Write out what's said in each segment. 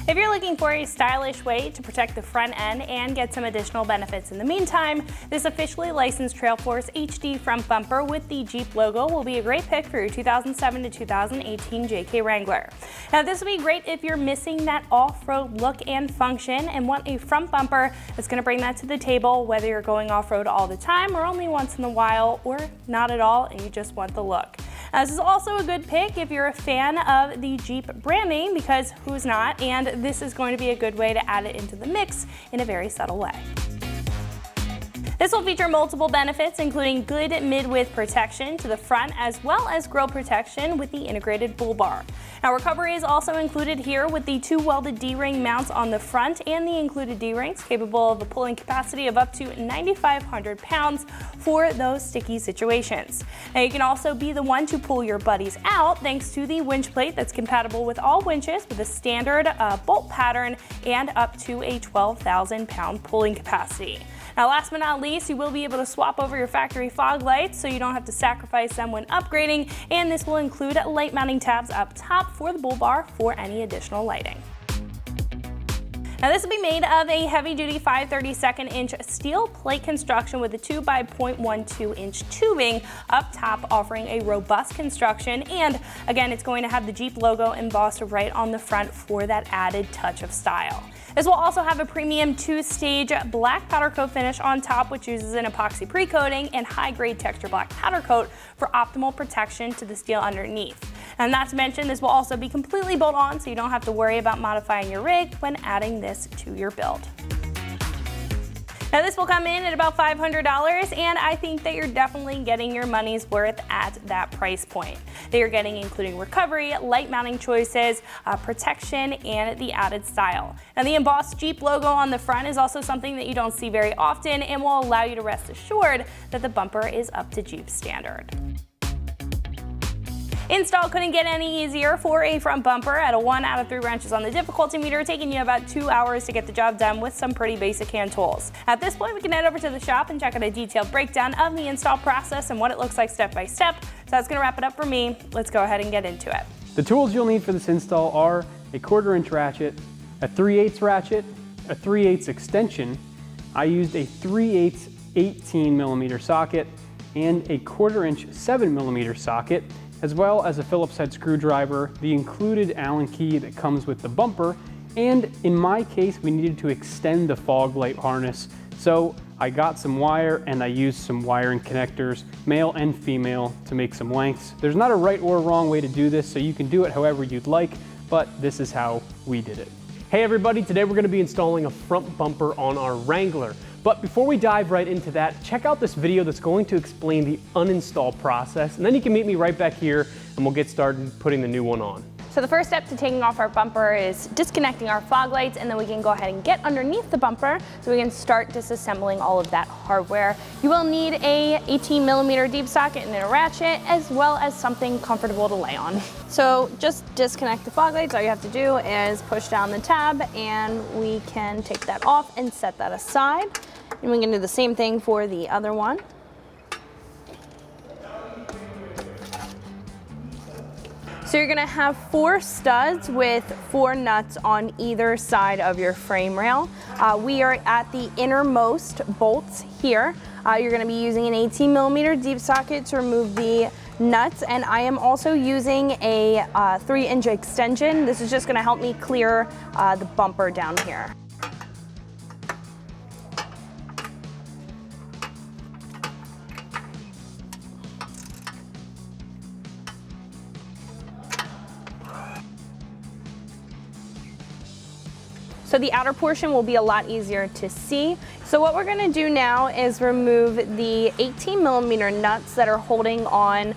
If you're looking for a stylish way to protect the front end and get some additional benefits in the meantime, this officially licensed Trailforce HD front bumper with the Jeep logo will be a great pick for your 2007 to 2018 JK Wrangler. Now this will be great if you're missing that off-road look and function and want a front bumper that's going to bring that to the table, whether you're going off-road all the time or only once in a while or not at all and you just want the look. Now, this is also a good pick if you're a fan of the Jeep brand name, because who's not, and this is going to be a good way to add it into the mix in a very subtle way. This will feature multiple benefits, including good mid-width protection to the front as well as grille protection with the integrated bull bar. Now recovery is also included here with the 2 welded D-ring mounts on the front and the included D-rings capable of a pulling capacity of up to 9,500 pounds for those sticky situations. Now you can also be the one to pull your buddies out thanks to the winch plate that's compatible with all winches with a standard bolt pattern and up to a 12,000 pound pulling capacity. Now last but not least, you will be able to swap over your factory fog lights so you don't have to sacrifice them when upgrading, and this will include light mounting tabs up top for the bull bar for any additional lighting. Now this will be made of a heavy-duty 5/32 inch steel plate construction with a 2 by 0.12 inch tubing up top, offering a robust construction, and again it's going to have the Jeep logo embossed right on the front for that added touch of style. This will also have a premium 2-stage black powder coat finish on top, which uses an epoxy pre-coating and high-grade texture black powder coat for optimal protection to the steel underneath. And not to mention, this will also be completely bolt-on, so you don't have to worry about modifying your rig when adding this to your build. Now this will come in at about $500, and I think that you're definitely getting your money's worth at that price point. That you're getting including recovery, light mounting choices, protection, and the added style. Now the embossed Jeep logo on the front is also something that you don't see very often and will allow you to rest assured that the bumper is up to Jeep standard. Install couldn't get any easier for a front bumper at a 1 out of 3 wrenches on the difficulty meter, taking you about 2 hours to get the job done with some pretty basic hand tools. At this point, we can head over to the shop and check out a detailed breakdown of the install process and what it looks like step by step. So that's going to wrap it up for me. Let's go ahead and get into it. The tools you'll need for this install are a 1/4 inch ratchet, a 3/8 ratchet, a 3/8 extension. I used a 3/8 18mm socket and a 1/4 inch 7mm socket, as well as a Phillips head screwdriver, the included Allen key that comes with the bumper, and in my case we needed to extend the fog light harness, so I got some wire and I used some wiring connectors, male and female, to make some lengths. There's not a right or wrong way to do this, so you can do it however you'd like, but this is how we did it. Hey everybody, today we're going to be installing a front bumper on our Wrangler. But before we dive right into that, check out this video that's going to explain the uninstall process, and then you can meet me right back here and we'll get started putting the new one on. So the first step to taking off our bumper is disconnecting our fog lights, and then we can go ahead and get underneath the bumper so we can start disassembling all of that hardware. You will need a 18mm deep socket and a ratchet, as well as something comfortable to lay on. So just disconnect the fog lights. All you have to do is push down the tab and we can take that off and set that aside. And we can do the same thing for the other one. So you're gonna have 4 studs with 4 nuts on either side of your frame rail. We are at the innermost bolts here. You're gonna be using an 18mm deep socket to remove the nuts, and I am also using a 3-inch extension. This is just gonna help me clear the bumper down here. So the outer portion will be a lot easier to see. So what we're gonna do now is remove the 18mm nuts that are holding on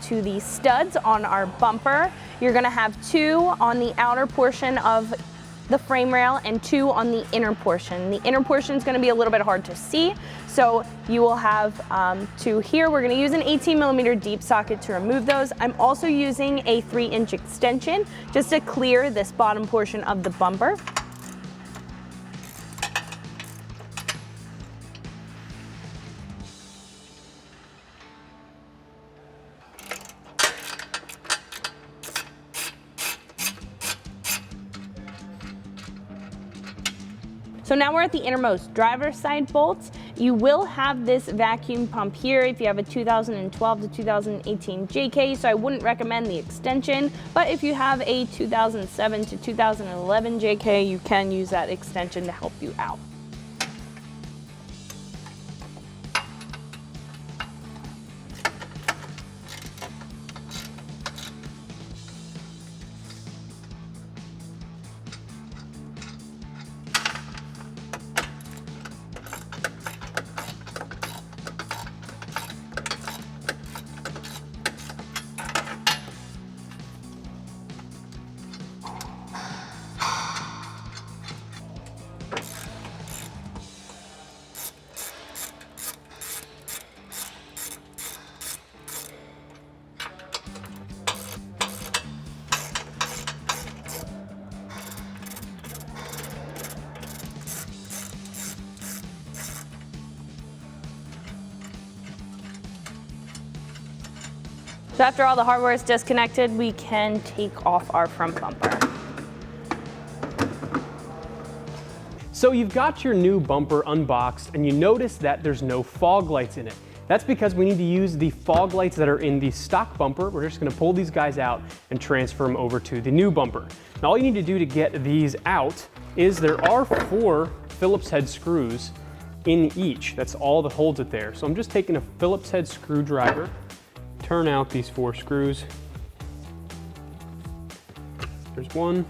to the studs on our bumper. You're gonna have 2 on the outer portion of the frame rail and 2 on the inner portion. The inner portion is gonna be a little bit hard to see, so you will have 2 here. We're gonna use an 18mm deep socket to remove those. I'm also using a 3-inch extension just to clear this bottom portion of the bumper. So now we're at the innermost driver's side bolts. You will have this vacuum pump here if you have a 2012 to 2018 JK, so I wouldn't recommend the extension, but if you have a 2007 to 2011 JK, you can use that extension to help you out. So after all the hardware is disconnected, we can take off our front bumper. So you've got your new bumper unboxed and you notice that there's no fog lights in it. That's because we need to use the fog lights that are in the stock bumper. We're just gonna pull these guys out and transfer them over to the new bumper. Now all you need to do to get these out is there are 4 Phillips head screws in each. That's all that holds it there. So I'm just taking a Phillips head screwdriver, turn out these 4 screws. There's 1.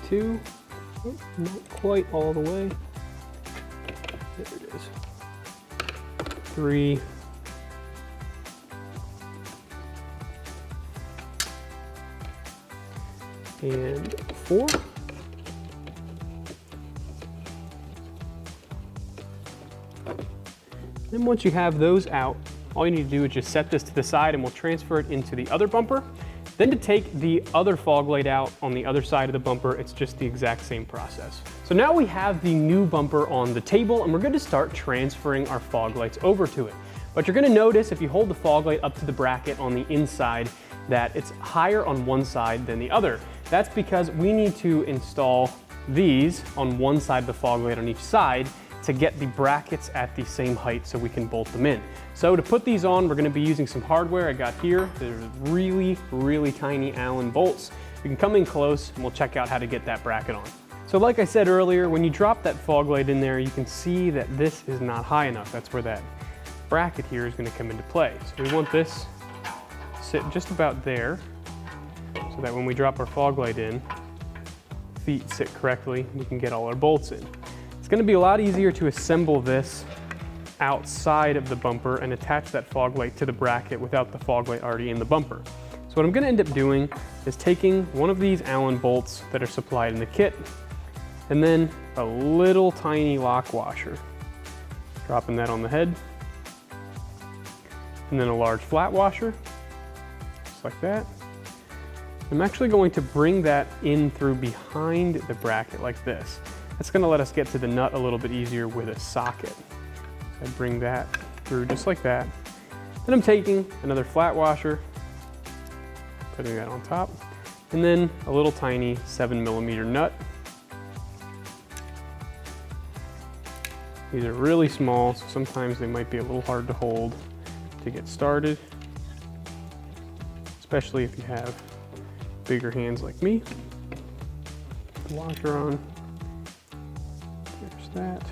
2. Oh, not quite all the way. There it is. 3. And 4. Then once you have those out, all you need to do is just set this to the side and we'll transfer it into the other bumper. Then to take the other fog light out on the other side of the bumper, it's just the exact same process. So now we have the new bumper on the table and we're going to start transferring our fog lights over to it. But you're going to notice if you hold the fog light up to the bracket on the inside that it's higher on one side than the other. That's because we need to install these on one side of the fog light on each side to get the brackets at the same height so we can bolt them in. So to put these on, we're gonna be using some hardware I got here. There's really, really tiny Allen bolts. You can come in close and we'll check out how to get that bracket on. So like I said earlier, when you drop that fog light in there, you can see that this is not high enough. That's where that bracket here is gonna come into play. So we want this to sit just about there so that when we drop our fog light in, feet sit correctly, we can get all our bolts in. It's going to be a lot easier to assemble this outside of the bumper and attach that fog light to the bracket without the fog light already in the bumper. So what I'm going to end up doing is taking one of these Allen bolts that are supplied in the kit and then a little tiny lock washer, dropping that on the head, and then a large flat washer, just like that. I'm actually going to bring that in through behind the bracket like this. That's going to let us get to the nut a little bit easier with a socket. So I bring that through just like that. Then I'm taking another flat washer, putting that on top, and then a little tiny 7mm nut. These are really small, so sometimes they might be a little hard to hold to get started, especially if you have bigger hands like me. Washer on. There's that.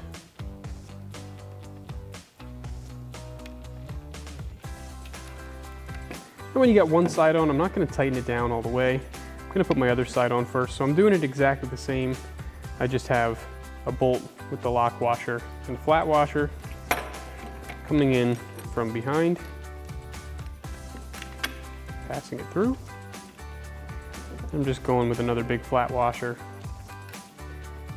And when you got one side on, I'm not going to tighten it down all the way. I'm going to put my other side on first. So I'm doing it exactly the same. I just have a bolt with the lock washer and flat washer coming in from behind, passing it through. I'm just going with another big flat washer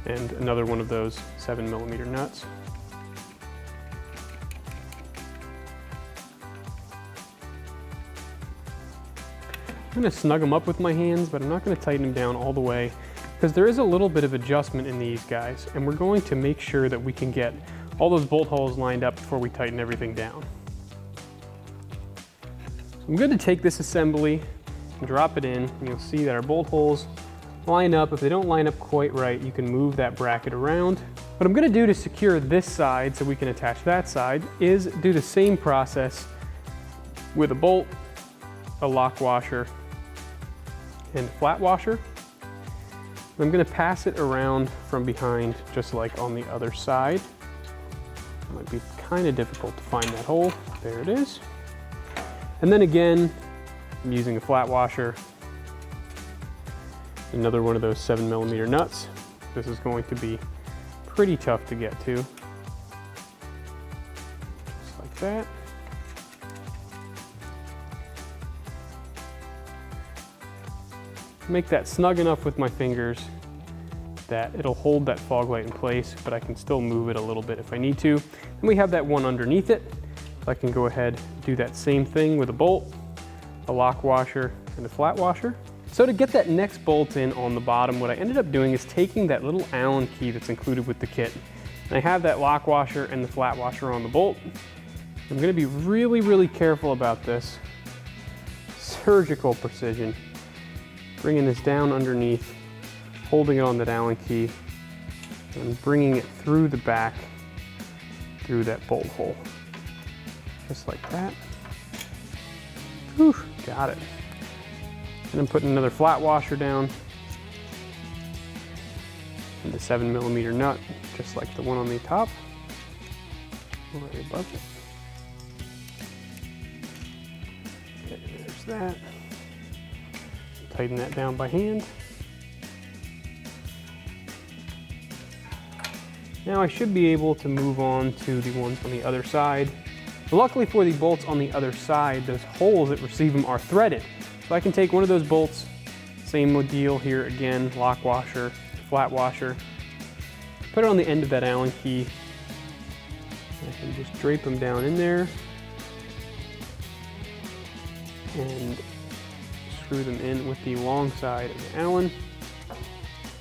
and another one of those 7mm nuts. I'm going to snug them up with my hands, but I'm not going to tighten them down all the way because there is a little bit of adjustment in these guys, and we're going to make sure that we can get all those bolt holes lined up before we tighten everything down. So I'm going to take this assembly drop it in, and you'll see that our bolt holes line up. If they don't line up quite right, you can move that bracket around. What I'm gonna do to secure this side so we can attach that side is do the same process with a bolt, a lock washer, and a flat washer. I'm gonna pass it around from behind just like on the other side. It might be kind of difficult to find that hole. There it is. And then again, I'm using a flat washer. Another one of those 7mm nuts. This is going to be pretty tough to get to. Just like that. Make that snug enough with my fingers that it'll hold that fog light in place, but I can still move it a little bit if I need to. And we have that one underneath it. So I can go ahead and do that same thing with a bolt, a lock washer, and a flat washer. So to get that next bolt in on the bottom, what I ended up doing is taking that little Allen key that's included with the kit. And I have that lock washer and the flat washer on the bolt. I'm gonna be really, really careful about this. Surgical precision. Bringing this down underneath, holding it on that Allen key, and bringing it through the back, through that bolt hole. Just like that. Whew, got it. And I'm putting another flat washer down, and the 7mm nut, just like the one on the top, right above it. Okay, there's that. Tighten that down by hand. Now I should be able to move on to the ones on the other side. But luckily for the bolts on the other side, those holes that receive them are threaded. So I can take one of those bolts, same deal here again, lock washer, flat washer, put it on the end of that Allen key. I can just drape them down in there and screw them in with the long side of the Allen,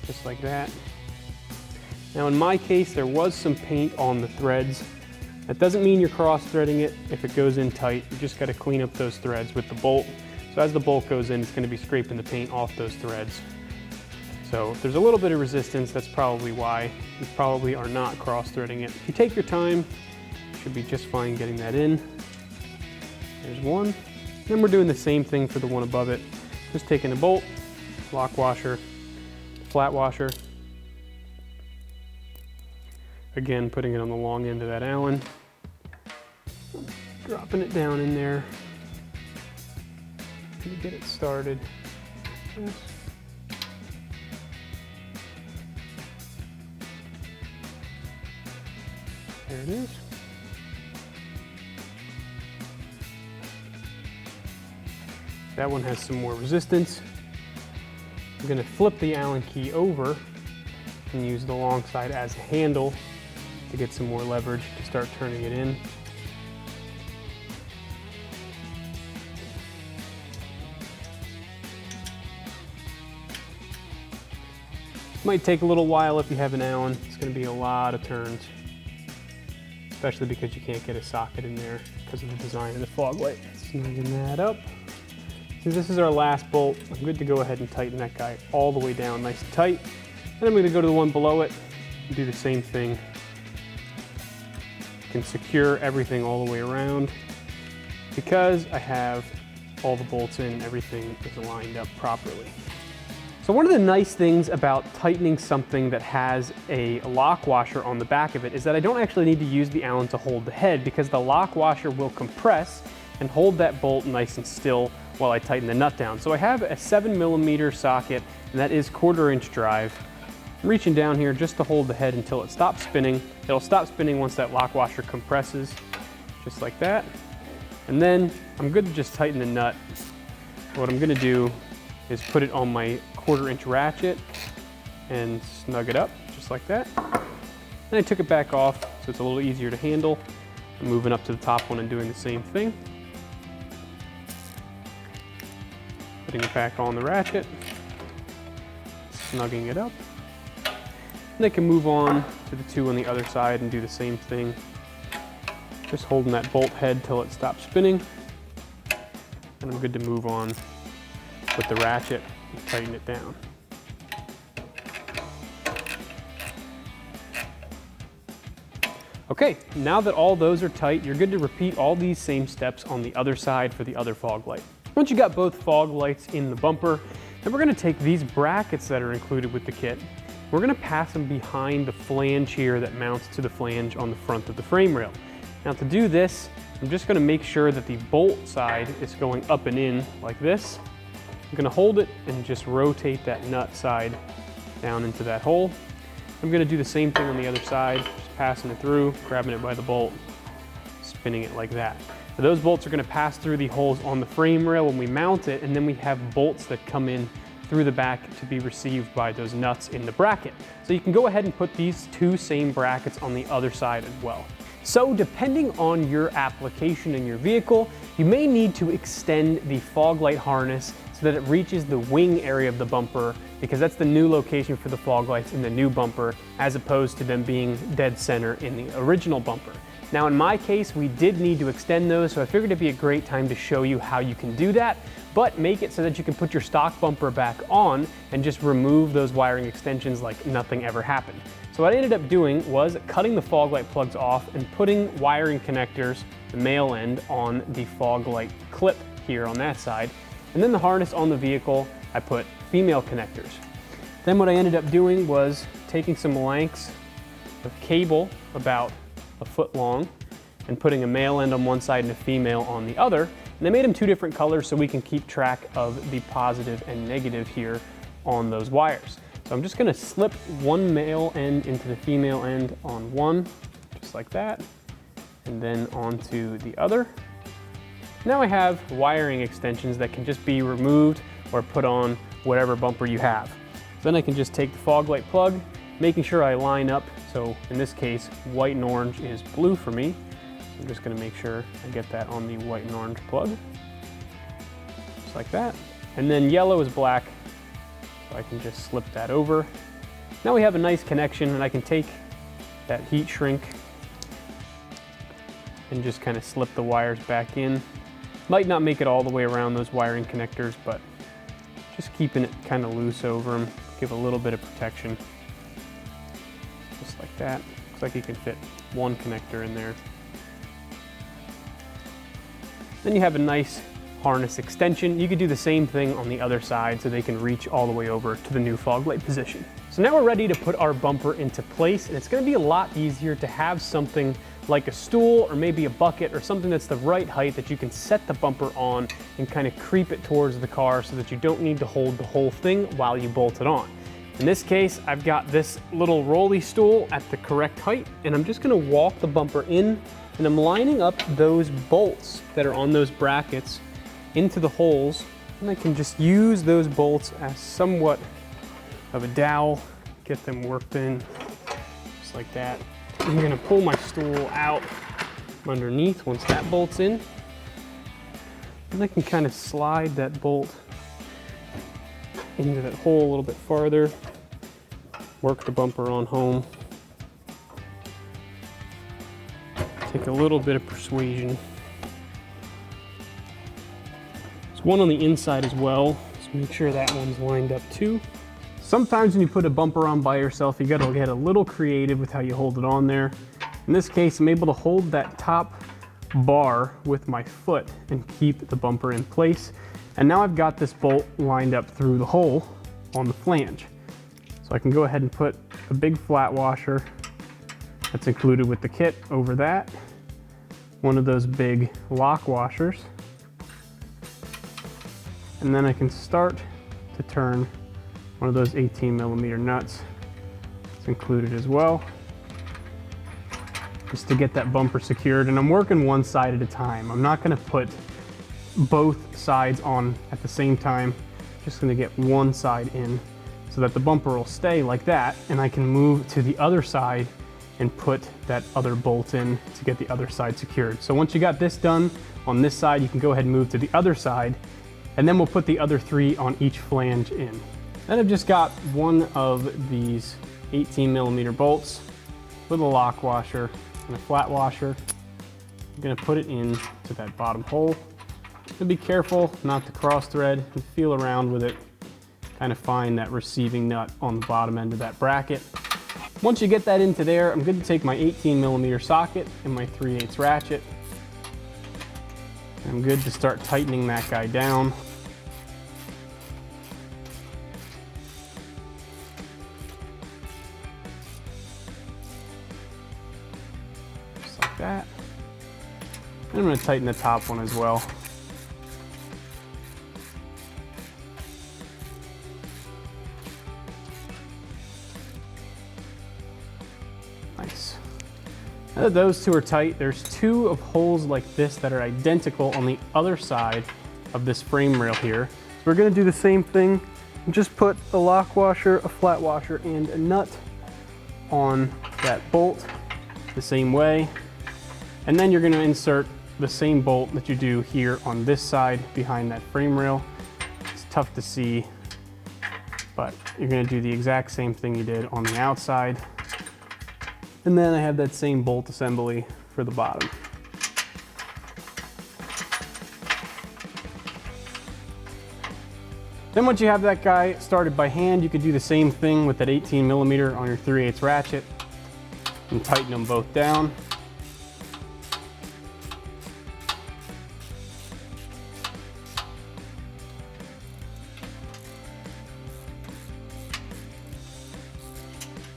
just like that. Now in my case, there was some paint on the threads. That doesn't mean you're cross-threading it. If it goes in tight, you just gotta clean up those threads with the bolt. So as the bolt goes in, it's gonna be scraping the paint off those threads. So if there's a little bit of resistance, that's probably why. You probably are not cross-threading it. If you take your time, you should be just fine getting that in. There's one. Then we're doing the same thing for the one above it. Just taking a bolt, lock washer, flat washer. Again, putting it on the long end of that Allen. Dropping it down in there. To get it started. Yes. There it is. That one has some more resistance. I'm going to flip the Allen key over and use the long side as a handle to get some more leverage to start turning it in. Might take a little while if you have an Allen. It's going to be a lot of turns, especially because you can't get a socket in there because of the design of the fog light. Snugging that up. Since this is our last bolt, I'm good to go ahead and tighten that guy all the way down nice and tight. Then I'm going to go to the one below it and do the same thing. You can secure everything all the way around. Because I have all the bolts in, everything is lined up properly. So one of the nice things about tightening something that has a lock washer on the back of it is that I don't actually need to use the Allen to hold the head, because the lock washer will compress and hold that bolt nice and still while I tighten the nut down. So I have a 7mm socket, and that is 1/4 inch drive. I'm reaching down here just to hold the head until it stops spinning. It'll stop spinning once that lock washer compresses, just like that. And then I'm good to just tighten the nut. What I'm gonna do is put it on my 1/4 inch ratchet and snug it up, just like that. Then I took it back off so it's a little easier to handle. I'm moving up to the top one and doing the same thing. Putting it back on the ratchet, snugging it up. And I can move on to the two on the other side and do the same thing. Just holding that bolt head till it stops spinning. And I'm good to move on with the ratchet and tighten it down. Okay, now that all those are tight, you're good to repeat all these same steps on the other side for the other fog light. Once you got both fog lights in the bumper, then we're gonna take these brackets that are included with the kit. We're gonna pass them behind the flange here that mounts to the flange on the front of the frame rail. Now to do this, I'm just gonna make sure that the bolt side is going up and in like this. I'm gonna hold it and just rotate that nut side down into that hole. I'm gonna do the same thing on the other side, just passing it through, grabbing it by the bolt, spinning it like that. So those bolts are gonna pass through the holes on the frame rail when we mount it, and then we have bolts that come in through the back to be received by those nuts in the bracket. So you can go ahead and put these two same brackets on the other side as well. So depending on your application in your vehicle, you may need to extend the fog light harness so that it reaches the wing area of the bumper, because that's the new location for the fog lights in the new bumper, as opposed to them being dead center in the original bumper. Now in my case, we did need to extend those, so I figured it'd be a great time to show you how you can do that, but make it so that you can put your stock bumper back on and just remove those wiring extensions like nothing ever happened. So what I ended up doing was cutting the fog light plugs off and putting wiring connectors, the male end, on the fog light clip here on that side. And then the harness on the vehicle, I put female connectors. Then what I ended up doing was taking some lengths of cable about a foot long and putting a male end on one side and a female on the other. And I made them two different colors so we can keep track of the positive and negative here on those wires. So I'm just gonna slip one male end into the female end on one, just like that, and then onto the other. Now I have wiring extensions that can just be removed or put on whatever bumper you have. Then I can just take the fog light plug, making sure I line up. So in this case, white and orange is blue for me. So I'm just gonna make sure I get that on the white and orange plug, just like that. And then yellow is black, so I can just slip that over. Now we have a nice connection, and I can take that heat shrink and just kind of slip the wires back in. Might not make it all the way around those wiring connectors, but just keeping it kind of loose over them, give a little bit of protection. Just like that. Looks like you can fit one connector in there. Then you have a nice harness extension. You could do the same thing on the other side so they can reach all the way over to the new fog light position. So now we're ready to put our bumper into place, and it's gonna be a lot easier to have something like a stool or maybe a bucket or something that's the right height that you can set the bumper on and kind of creep it towards the car so that you don't need to hold the whole thing while you bolt it on. In this case, I've got this little rolly stool at the correct height, and I'm just gonna walk the bumper in, and I'm lining up those bolts that are on those brackets into the holes, and I can just use those bolts as somewhat of a dowel, get them worked in, just like that. I'm gonna pull my stool out from underneath once that bolt's in, and I can kind of slide that bolt into that hole a little bit farther, work the bumper on home. Take a little bit of persuasion. There's one on the inside as well, so make sure that one's lined up too. Sometimes when you put a bumper on by yourself, you gotta get a little creative with how you hold it on there. In this case, I'm able to hold that top bar with my foot and keep the bumper in place. And now I've got this bolt lined up through the hole on the flange. So I can go ahead and put a big flat washer that's included with the kit over that. One of those big lock washers. And then I can start to turn one of those 18mm nuts. It's included as well, just to get that bumper secured. And I'm working one side at a time. I'm not gonna put both sides on at the same time. Just gonna get one side in so that the bumper will stay like that, and I can move to the other side and put that other bolt in to get the other side secured. So once you got this done on this side, you can go ahead and move to the other side, and then we'll put the other three on each flange in. Then I've just got one of these 18mm bolts with a lock washer and a flat washer. I'm gonna put it in to that bottom hole, So be careful not to cross thread and feel around with it. Kind of find that receiving nut on the bottom end of that bracket. Once you get that into there, I'm good to take my 18mm socket and my 3/8 ratchet. I'm good to start tightening that guy down. Just like that. And I'm going to tighten the top one as well. Nice. Now that those two are tight, there's two of holes like this that are identical on the other side of this frame rail here. So we're gonna do the same thing. Just put a lock washer, a flat washer, and a nut on that bolt the same way. And then you're gonna insert the same bolt that you do here on this side behind that frame rail. It's tough to see, but you're gonna do the exact same thing you did on the outside. And then I have that same bolt assembly for the bottom. Then once you have that guy started by hand, you could do the same thing with that 18mm on your 3/8 ratchet and tighten them both down.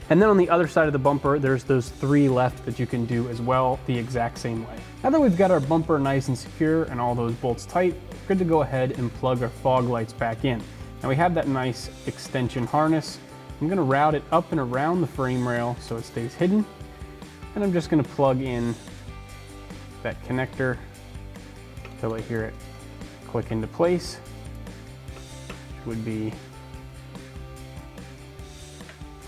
And then on the other side of the bumper, there's those 3 left that you can do as well the exact same way. Now that we've got our bumper nice and secure and all those bolts tight, good to go ahead and plug our fog lights back in. Now we have that nice extension harness. I'm gonna route it up and around the frame rail so it stays hidden. And I'm just gonna plug in that connector until I hear it click into place, which would be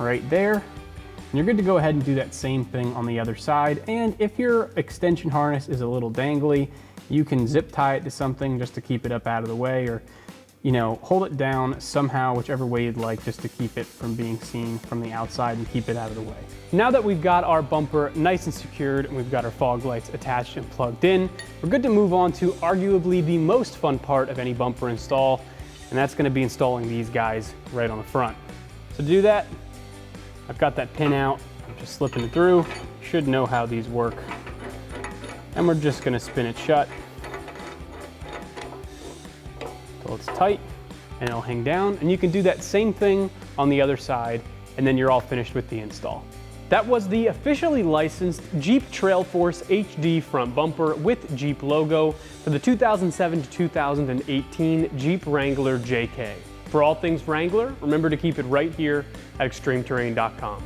right there. And you're good to go ahead and do that same thing on the other side. And if your extension harness is a little dangly, you can zip tie it to something just to keep it up out of the way, or hold it down somehow, whichever way you'd like, just to keep it from being seen from the outside and keep it out of the way. Now that we've got our bumper nice and secured and we've got our fog lights attached and plugged in, we're good to move on to arguably the most fun part of any bumper install, and that's going to be installing these guys right on the front. So to do that, I've got that pin out, I'm just slipping it through. You should know how these work. And we're just gonna spin it shut until it's tight and it'll hang down. And you can do that same thing on the other side, and then you're all finished with the install. That was the officially licensed Jeep Trailforce HD front bumper with Jeep logo for the 2007 to 2018 Jeep Wrangler JK. For all things Wrangler, remember to keep it right here at extremeterrain.com.